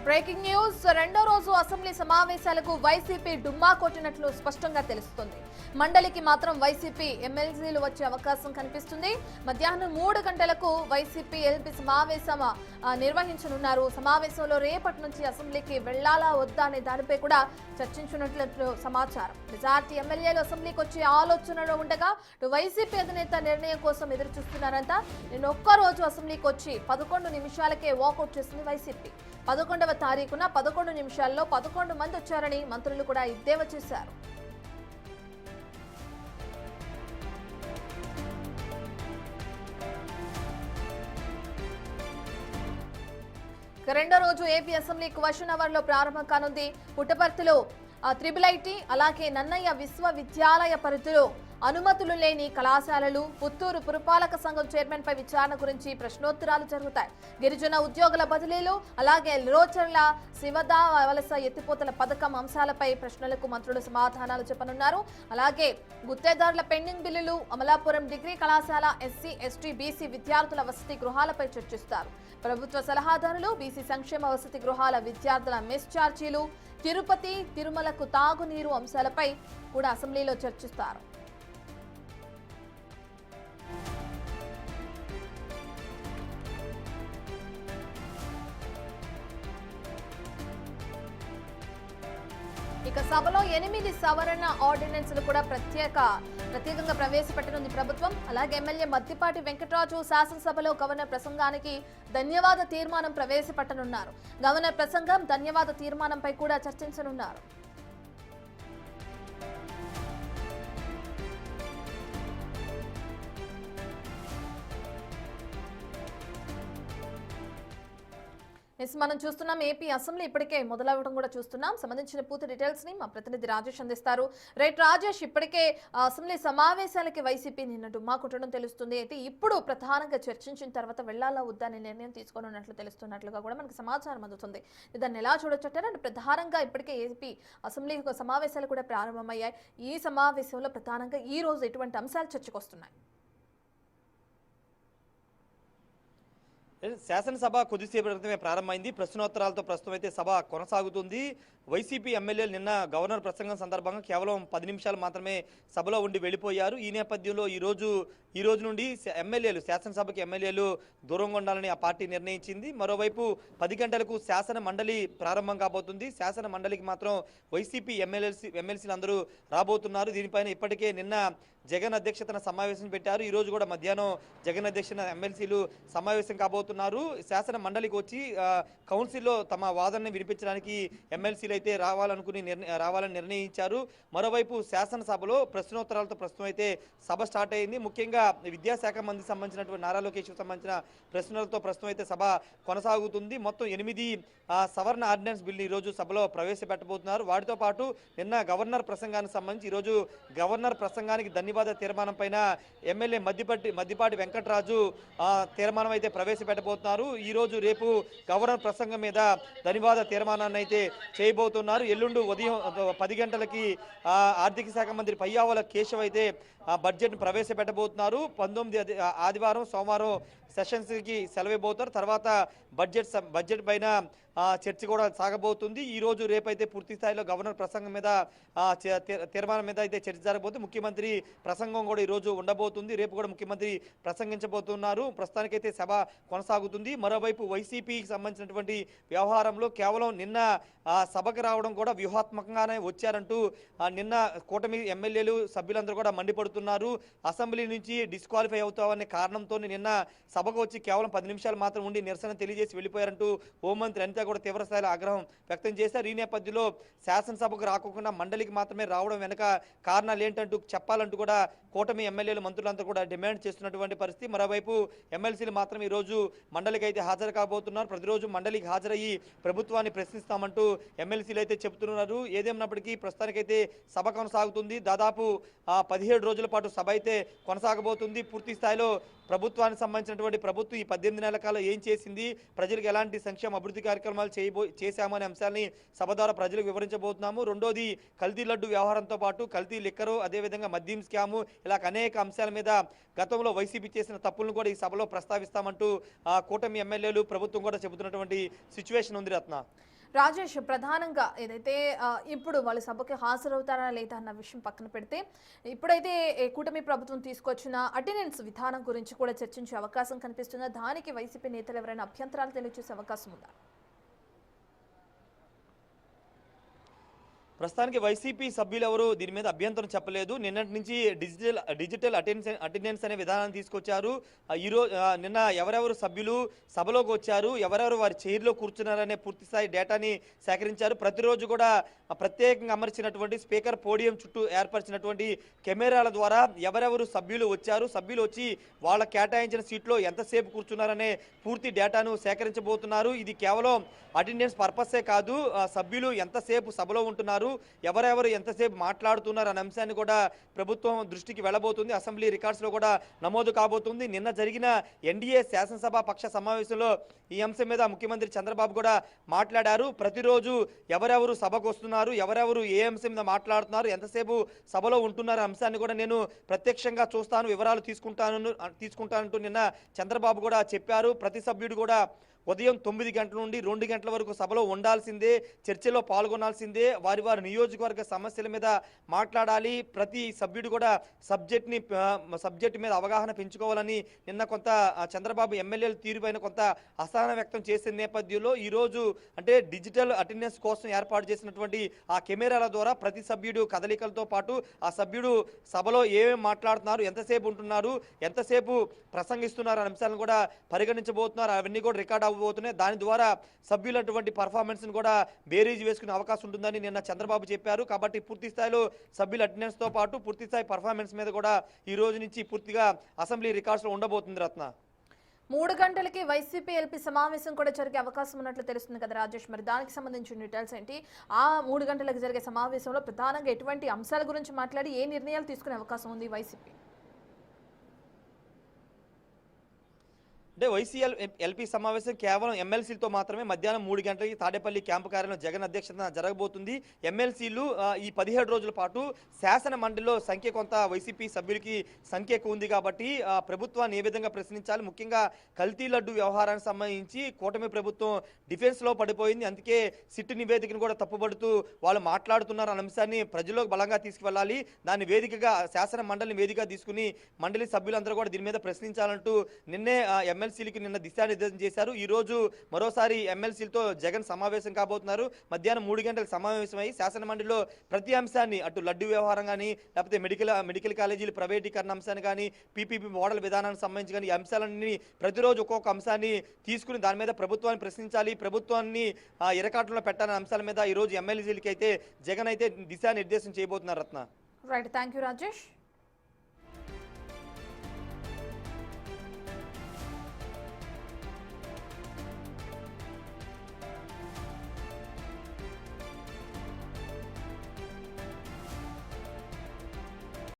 Breaking news రెండో రోజు assembly సమావేశాలకు వైసీపీ డుమ్మా కొట్టినట్లు స్పష్టంగా తెలుస్తుంది. మండలికి మాత్రం వైసీపీ ఎమ్మెల్సీలు వచ్చే అవకాశం కనిపిస్తుంది. మధ్యాహ్నం 3 గంటలకు వైసీపీ ఎల్పీ సమావేశం నిర్వహించనున్నారు. సమావేశంలో రేపటి నుంచి అసెంబ్లీకి వెళ్లాలా వద్దా అనే దానిపై కూడా చర్చించనున్నట్లు సమాచారం. మెజార్టీ ఎమ్మెల్యేలు అసెంబ్లీకి వచ్చే ఆలోచనలో ఉండగా వైసీపీ అధినేత నిర్ణయం కోసం ఎదురు చూస్తున్నారంట. నిన్న ఒక్కరోజు అసెంబ్లీకి వచ్చి 11 నిమిషాలకే వాకౌట్ చేసింది వైసీపీ. 11వ తారీఖున 11 నిమిషాల్లో 11 మంది వచ్చారని మంత్రులు కూడా ఎద్దేవా చేశారు. రెండో రోజు ఏపీ అసెంబ్లీ క్వశ్చన్ అవర్ లో ప్రారంభం కానుంది. పుట్టపర్తిలో IIIT అలాగే నన్నయ్య విశ్వవిద్యాలయ పరిధిలో అనుమతులు లేని కళాశాలలు, పుత్తూరు పురపాలక సంఘం చైర్మన్ పై విచారణ గురించి ప్రశ్నోత్తరాలు జరుగుతాయి. గిరిజన ఉద్యోగుల బదిలీలు అలాగే లోచర్ల శివదా వలస ఎత్తిపోతల పథకం అంశాలపై ప్రశ్నలకు మంత్రులు సమాధానాలు చెప్పనున్నారు. అలాగే గుత్తేదారుల పెండింగ్ బిల్లులు, అమలాపురం డిగ్రీ కళాశాల SC, ST, BC విద్యార్థుల వసతి గృహాలపై చర్చిస్తారు. ప్రభుత్వ సలహాదారులు, BC సంక్షేమ వసతి గృహాల విద్యార్థుల మెస్ ఛార్జీలు, తిరుపతి, తిరుమలకు తాగునీరు అంశాలపై కూడా అసెంబ్లీలో చర్చిస్తారు. ఇక సభలో 8 సవరణ ఆర్డినెన్స్లు కూడా ప్రత్యేకంగా ప్రవేశపెట్టనుంది ప్రభుత్వం. అలాగే ఎమ్మెల్యే మద్దిపాటి వెంకటరాజు శాసనసభలో గవర్నర్ ప్రసంగానికి ధన్యవాద తీర్మానం ప్రవేశపెట్టనున్నారు. గవర్నర్ ప్రసంగం, ధన్యవాద తీర్మానంపై కూడా చర్చించనున్నారు. మనం చూస్తున్నాం ఏపీ అసెంబ్లీ ఇప్పటికే మొదలవడం కూడా చూస్తున్నాం. సంబంధించిన పూర్తి డీటెయిల్స్ ని మా ప్రతినిధి రాజేష్ అందిస్తారు. రైట్ రాజేష్, ఇప్పటికే అసెంబ్లీ సమావేశాలకి వైసీపీ నిన్న డుమ్మా కొట్టడం తెలుస్తుంది. అయితే ఇప్పుడు ప్రధానంగా చర్చించిన తర్వాత వెళ్లాలా వద్దా అనే నిర్ణయం తీసుకోనున్నట్లు తెలుస్తున్నట్లుగా కూడా మనకు సమాచారం అందుతుంది. దాన్ని ఎలా చూడొచ్చంటారు? అంటే ప్రధానంగా ఇప్పటికే ఏపీ అసెంబ్లీ సమావేశాలు కూడా ప్రారంభమయ్యాయి. ఈ సమావేశంలో ప్రధానంగా ఈ రోజు ఎటువంటి అంశాలు చర్చకు వస్తున్నాయి? శాసనసభ కొద్దిసేపటి క్రితమే ప్రారంభమైంది. ప్రశ్నోత్తరాలతో ప్రస్తుతం అయితే సభ కొనసాగుతుంది. వైసీపీ ఎమ్మెల్యేలు నిన్న గవర్నర్ ప్రసంగం సందర్భంగా కేవలం 10 నిమిషాలు మాత్రమే సభలో ఉండి వెళ్ళిపోయారు. ఈ నేపథ్యంలో ఈ రోజు నుండి శాసనసభకి ఎమ్మెల్యేలు దూరంగా ఉండాలని ఆ పార్టీ నిర్ణయించింది. మరోవైపు 10 గంటలకు శాసన మండలి ప్రారంభం కాబోతుంది. శాసన మండలికి మాత్రం వైసీపీ ఎమ్మెల్సీలు అందరూ రాబోతున్నారు. దీనిపైన ఇప్పటికే నిన్న జగన్ అధ్యక్షతన సమావేశం పెట్టారు. ఈ రోజు కూడా మధ్యాహ్నం జగన్ అధ్యక్షతన ఎమ్మెల్సీలు సమావేశం కాబోతున్నారు. శాసన మండలికి వచ్చి కౌన్సిల్లో తమ వాదనని వినిపించడానికి ఎమ్మెల్సీలు అయితే రావాలని నిర్ణయించారు. మరోవైపు శాసనసభలో ప్రశ్నోత్తరాలతో ప్రస్తుతం అయితే సభ స్టార్ట్ అయింది. ముఖ్యంగా విద్యాశాఖ మంత్రికి సంబంధించినటువంటి నారా లోకేష్ సంబంధించిన ప్రశ్నలతో ప్రస్తుతం అయితే సభ కొనసాగుతుంది. మొత్తం 8 సవరణ ఆర్డినెన్స్ బిల్లు ఈ రోజు సభలో ప్రవేశపెట్టబోతున్నారు. వాటితో పాటు నిన్న గవర్నర్ ప్రసంగానికి సంబంధించి ఈ రోజు గవర్నర్ ప్రసంగానికి ధన్యవాద తీర్మానం పైన ఎమ్మెల్యే మద్దిపాటి వెంకటరాజు తీర్మానం అయితే ప్రవేశపెట్టబోతున్నారు. ఈ రోజు రేపు గవర్నర్ ప్రసంగం మీద ధన్యవాద తీర్మానాన్ని అయితే చేయబోతున్నారు. ఎల్లుండి ఉదయం 10 గంటలకి ఆర్థిక శాఖ మంత్రి పయ్యావుల కేశవ్ అయితే బడ్జెట్ ప్రవేశపెట్టబోతున్నారు. 19 ఆదివారం, సోమవారం సెషన్స్కి సెలవుపోతారు. తర్వాత బడ్జెట్ పైన చర్చ కూడా సాగబోతుంది. ఈ రోజు రేపైతే పూర్తి స్థాయిలో గవర్నర్ ప్రసంగం మీద తీర్మానం మీద అయితే చర్చ జరగబోతుంది. ముఖ్యమంత్రి ప్రసంగం కూడా ఈ రోజు ఉండబోతుంది. రేపు కూడా ముఖ్యమంత్రి ప్రసంగించబోతున్నారు. ప్రస్తుతానికైతే సభ కొనసాగుతుంది. మరోవైపు వైసీపీకి సంబంధించినటువంటి వ్యవహారంలో కేవలం నిన్న సభకు రావడం కూడా వ్యూహాత్మకంగానే వచ్చారంటూ నిన్న కూటమి ఎమ్మెల్యేలు సభ్యులందరూ కూడా మండిపడుతున్నారు. అసెంబ్లీ నుంచి డిస్క్వాలిఫై అవుతామనే కారణంతో నిన్న సభకు వచ్చి కేవలం 10 నిమిషాలు మాత్రం ఉండి నిరసన తెలియజేసి వెళ్ళిపోయారంటూ హోంమంత్రి అనిత కూడా తీవ్రస్థాయిలో ఆగ్రహం వ్యక్తం చేశారు. ఈ నేపథ్యంలో శాసనసభకు రాకుండా మండలికి మాత్రమే రావడం వెనక కారణాలు ఏంటంటూ చెప్పాలంటూ కూడా కూటమి ఎమ్మెల్యేలు మంత్రులంతా కూడా డిమాండ్ చేస్తున్నటువంటి పరిస్థితి. మరోవైపు ఎమ్మెల్సీలు మాత్రం ఈ రోజు మండలికి అయితే హాజరు కాబోతున్నారు. ప్రతిరోజు మండలికి హాజరయ్యి ప్రభుత్వాన్ని ప్రశ్నిస్తామంటూ ఎమ్మెల్సీలు అయితే చెబుతున్నారు. ఏదేమన్నప్పటికీ ప్రస్తుతానికైతే సభ కొనసాగుతుంది. దాదాపు 17 రోజుల పాటు సభ అయితే కొనసాగబోతుంది. పూర్తి స్థాయిలో ప్రభుత్వానికి సంబంధించినటువంటి ప్రభుత్వం ఈ 18 నెలల కాలం ఏం చేసింది, ప్రజలకు ఎలాంటి సంక్షేమ అభివృద్ధి కార్యక్రమాలు చేశాము అనే అంశాన్ని సభ ద్వారా ప్రజలకు వివరించబోతున్నాము. రెండోది కల్తీ లడ్డు వ్యవహారంతో పాటు కల్తీ లిక్కరు, అదేవిధంగా మద్యం స్కాము, ఇలా అనేక అంశాల మీద గతంలో వైసీపీ చేసిన తప్పులను కూడా ఈ సభలో ప్రస్తావిస్తామంటూ కూటమి ఎమ్మెల్యేలు ప్రభుత్వం కూడా చెబుతున్నటువంటి సిచ్యువేషన్ ఉంది రత్న. రాజేష్, ప్రధానంగా ఏదైతే ఇప్పుడు వాళ్ళు సభకి హాజరవుతారా లేదా అన్న విషయం పక్కన పెడితే, ఇప్పుడైతే కూటమి ప్రభుత్వం తీసుకొచ్చిన అటెండెన్స్ విధానం గురించి కూడా చర్చించే అవకాశం కనిపిస్తుందా? దానికి వైసీపీ నేతలు ఎవరైనా అభ్యంతరాలు తెలియజేసే అవకాశం ఉందా? ప్రస్తుతానికి వైసీపీ సభ్యులు ఎవరు దీని మీద అభ్యంతరం చెప్పలేదు. నిన్నటి నుంచి డిజిటల్ అటెండెన్స్ అనే విధానాన్ని తీసుకొచ్చారు. ఈరోజు నిన్న ఎవరెవరు సభ్యులు సభలోకి వచ్చారు, ఎవరెవరు వారి చైర్లో కూర్చున్నారనే పూర్తిస్థాయి డేటాని సేకరించారు. ప్రతిరోజు కూడా ప్రత్యేకంగా అమర్చినటువంటి స్పీకర్ పోడియం చుట్టూ ఏర్పరిచినటువంటి కెమెరాల ద్వారా ఎవరెవరు సభ్యులు వచ్చారు, సభ్యులు వచ్చి వాళ్ళ కేటాయించిన సీట్లో ఎంతసేపు కూర్చున్నారనే పూర్తి డేటాను సేకరించబోతున్నారు. ఇది కేవలం అటెండెన్స్ పర్పసే కాదు, సభ్యులు ఎంతసేపు సభలో ఉంటున్నారు, ఎవరెవరు ఎంతసేపు మాట్లాడుతున్నారు అనే అంశాన్ని కూడా ప్రభుత్వం దృష్టికి వెళ్ళబోతుంది. అసెంబ్లీ రికార్డ్స్లో కూడా నమోదు కాబోతుంది. నిన్న జరిగిన ఎన్డీఏ శాసనసభ పక్ష సమావేశంలో ఈ అంశం మీద ముఖ్యమంత్రి చంద్రబాబు కూడా మాట్లాడారు. ప్రతిరోజు ఎవరెవరు సభకు వస్తున్నారు, ఎవరెవరు ఏ అంశం మీద మాట్లాడుతున్నారు, ఎంతసేపు సభలో ఉంటున్నారు అంశాన్ని కూడా నేను ప్రత్యక్షంగా చూస్తాను, వివరాలు తీసుకుంటానంటూ నిన్న చంద్రబాబు కూడా చెప్పారు. ప్రతి సభ్యుడు కూడా ఉదయం 9 గంటల నుండి 2 గంటల వరకు సభలో ఉండాల్సిందే, చర్చలో పాల్గొనాల్సిందే, వారి నియోజకవర్గ సమస్యల మీద మాట్లాడాలి. ప్రతి సభ్యుడు కూడా సబ్జెక్ట్ మీద అవగాహన పెంచుకోవాలని నిన్న కొంత చంద్రబాబు ఎమ్మెల్యేల తీరుపైన కొంత అసహనం వ్యక్తం చేసిన నేపథ్యంలో ఈరోజు అంటే డిజిటల్ అటెండెన్స్ కోసం ఏర్పాటు చేసినటువంటి ఆ కెమెరాల ద్వారా ప్రతి సభ్యుడు కదలికలతో పాటు ఆ సభ్యుడు సభలో ఏమేమి మాట్లాడుతున్నారు, ఎంతసేపు ఉంటున్నారు, ఎంతసేపు ప్రసంగిస్తున్నారు అనే అంశాలను కూడా పరిగణించబోతున్నారు. అవన్నీ కూడా రికార్డ్ అవ్వబోతున్నాయి. దాని ద్వారా సభ్యులు అటువంటి పర్ఫార్మెన్స్ ను కూడా బేరీజ్ వేసుకునే అవకాశం ఉంటుందని నిన్న చంద్రబాబు చెప్పారు. కాబట్టి పూర్తి స్థాయిలో సభ్యుల అటెండెన్స్ తో పాటు పూర్తి స్థాయి పర్ఫార్మెన్స్ మీద కూడా ఈ రోజు నుంచి పూర్తిగా అసెంబ్లీ రికార్డ్స్ లో ఉండబోతుంది రత్న. 3 గంటలకి వైసీపీ ఎల్పీ సమావేశం కూడా జరిగే అవకాశం ఉన్నట్లు తెలుస్తుంది కదా రాజేష్, మరి దానికి సంబంధించిన డీటెయిల్స్ ఏంటి? ఆ 3 గంటలకు జరిగే సమావేశంలో ప్రధానంగా ఎటువంటి అంశాల గురించి మాట్లాడి ఏ నిర్ణయాలు తీసుకునే అవకాశం ఉంది వైసీపీ? అంటే ఎల్పీ సమావేశం కేవలం ఎమ్మెల్సీలతో మాత్రమే మధ్యాహ్నం 3 గంటలకి తాడేపల్లి క్యాంపు కార్యాలయం జగన్ అధ్యక్షతన జరగబోతుంది. ఎమ్మెల్సీలు ఈ 17 రోజుల పాటు శాసన మండలిలో సంఖ్య కొంత వైసీపీ సభ్యులకి సంఖ్య ఎక్కువ ఉంది కాబట్టి ప్రభుత్వాన్ని ఏ విధంగా ప్రశ్నించాలి, ముఖ్యంగా కల్తీ లడ్డు వ్యవహారానికి సంబంధించి కూటమి ప్రభుత్వం డిఫెన్స్లో పడిపోయింది. అందుకే సిట్ నివేదికను కూడా తప్పుపడుతూ వాళ్ళు మాట్లాడుతున్నారు అనే అంశాన్ని ప్రజల్లోకి బలంగా తీసుకువెళ్ళాలి. దాని వేదికగా శాసన మండలిని వేదికగా తీసుకుని మండలి సభ్యులందరూ కూడా దీని మీద ప్రశ్నించాలంటూ నిన్నే ఎమ్మెల్సీలకి నిన్న దిశానిర్దేశం చేశారు. ఈ రోజు మరోసారి ఎమ్మెల్సీలతో జగన్ సమావేశం కాబోతున్నారు. మధ్యాహ్నం 3 గంటలకు సమావేశమై శాసన మండలిలో ప్రతి అంశాన్ని అటు లడ్డు వ్యవహారం కానీ, లేకపోతే మెడికల్ కాలేజీలు ప్రైవేటీకరణ అంశాన్ని కానీ, పీపీపీ మోడల్ విధానానికి సంబంధించి కానీ ఈ అంశాలన్నీ ప్రతిరోజు ఒక్కొక్క అంశాన్ని తీసుకుని దాని మీద ప్రభుత్వాన్ని ప్రశ్నించాలి, ప్రభుత్వాన్ని ఇరకాటంలో పెట్టాలనే అంశాల మీద ఈ రోజు ఎమ్మెల్సీలకి అయితే జగన్ అయితే దిశానిర్దేశం చేయబోతున్నారు Ratna. Right, thank you Rajesh.